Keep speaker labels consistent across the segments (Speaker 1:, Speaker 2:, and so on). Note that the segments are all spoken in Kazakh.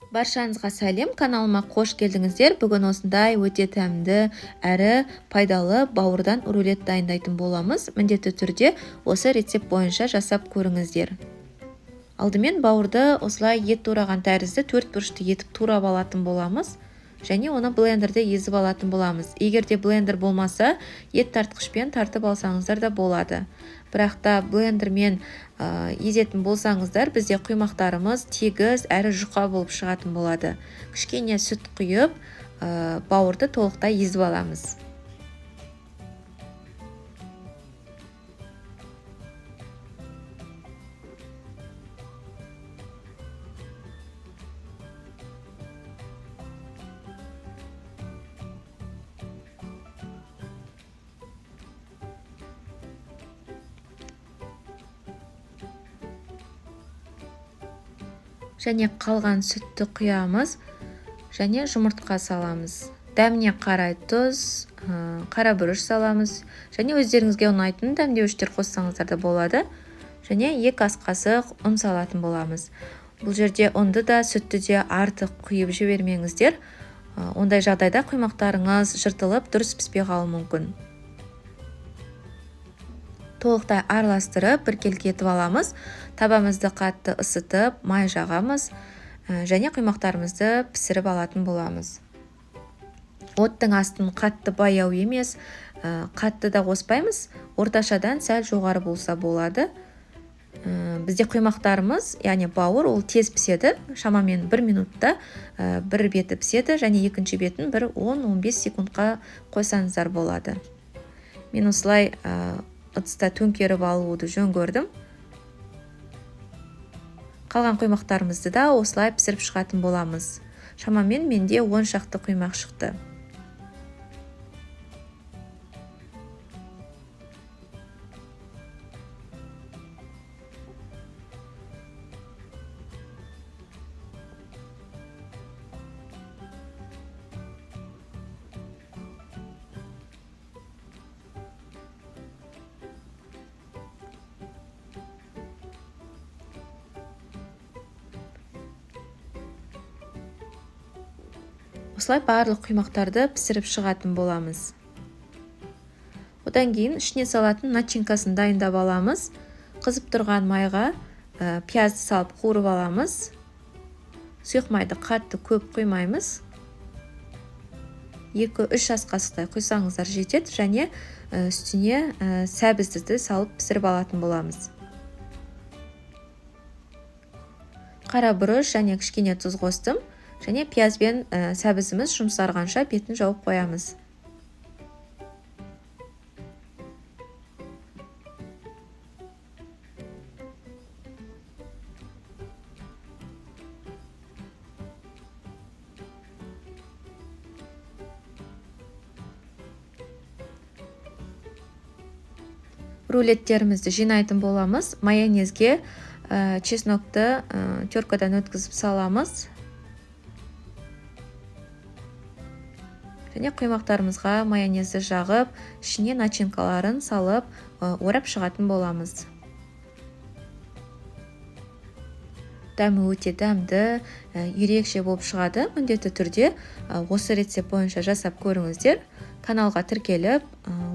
Speaker 1: Баршаңызға сәлем, каналыма қош келдіңіздер. Бүгін осындай өте тәмді әрі пайдалы бауырдан рулет дайындайтын боламыз. Міндетті түрде осы рецепт бойынша жасап көріңіздер. Алдымен бауырды осылай ет тураған тәрізді 4 бұрышты етіп турап алатын боламыз. Және оны блендерде езіп алатын боламыз. Егер де блендер болмаса, ет тартқышпен тартып алсаңыздар да болады. Бірақ та блендермен езетін болсаңыздар, бізде құймақтарымыз тегіс әрі жұқа болып шығатын болады. Кішкене сүт құйып, бауырды толықтай езіп аламыз. Және қалған сүтті құямыз, және жұмыртқа саламыз. Дәміне қарай тұз, қара бұрыш саламыз, және өздеріңізге ұнайтын дәмдеуіштер қоссаңыздар да болады. Және 2 ас қасық ұн салатын боламыз. Бұл жерде ұнды да сүтті де артық құйып жібермеңіздер. Ондай жағдайда құймақтарыңыз жыртылып, дұрыс піспей қалуы мүмкін. Толықтай араластырып, біркелкі етіп аламыз. Табамызды қатты ысытып, май жағамыз, және құймақтарымызды пісіріп алатын боламыз. Оттың астын қатты баяу емес, қатты да қоспаймыз. Орташадан сәл жоғары болса болады. Бізде құймақтарымыз, яғни бауыр, ол тез піседі. Шамамен 1 минутта бір беті піседі, және екінші бетін 10-15 секундқа қойсаңыздар болады. Мен осылай ыдыста төңкеріп алуды жөн көрдім. Қалған құймақтарымызды да осылай пісіріп шығатын боламыз. Шамамен менде 10 шақты құймақ шықты. Осылай барлық құймақтарды пісіріп шығатын боламыз. Одан кейін ішіне салатын начинкасын дайындап аламыз. Қызып тұрған майға пиязды салып қуырып аламыз. Сұйық майды қатты көп құймаймыз. 2-3 ас қасықтай құйсаңыздар жетеді, және үстіне сәбізді салып пісіріп алатын боламыз. Қара бұрыш және кішкене тұз қостым. Және пияз бен сәбізіміз жұмсарғанша бетін жауып қоямыз. Рулеттерімізді жинайтын боламыз. Майонезге чеснокты теркадан өткізіп саламыз. Және құймақтарымызға майонезді жағып, ішіне начинкаларын салып, орап шығатын боламыз. Дәмі өте дәмді, ерекше болып шығады. Міндетті түрде осы рецепт бойынша жасап көріңіздер. Каналға тіркеліп,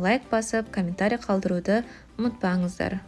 Speaker 1: лайк басып, комментарий қалдыруды ұмытпаңыздар.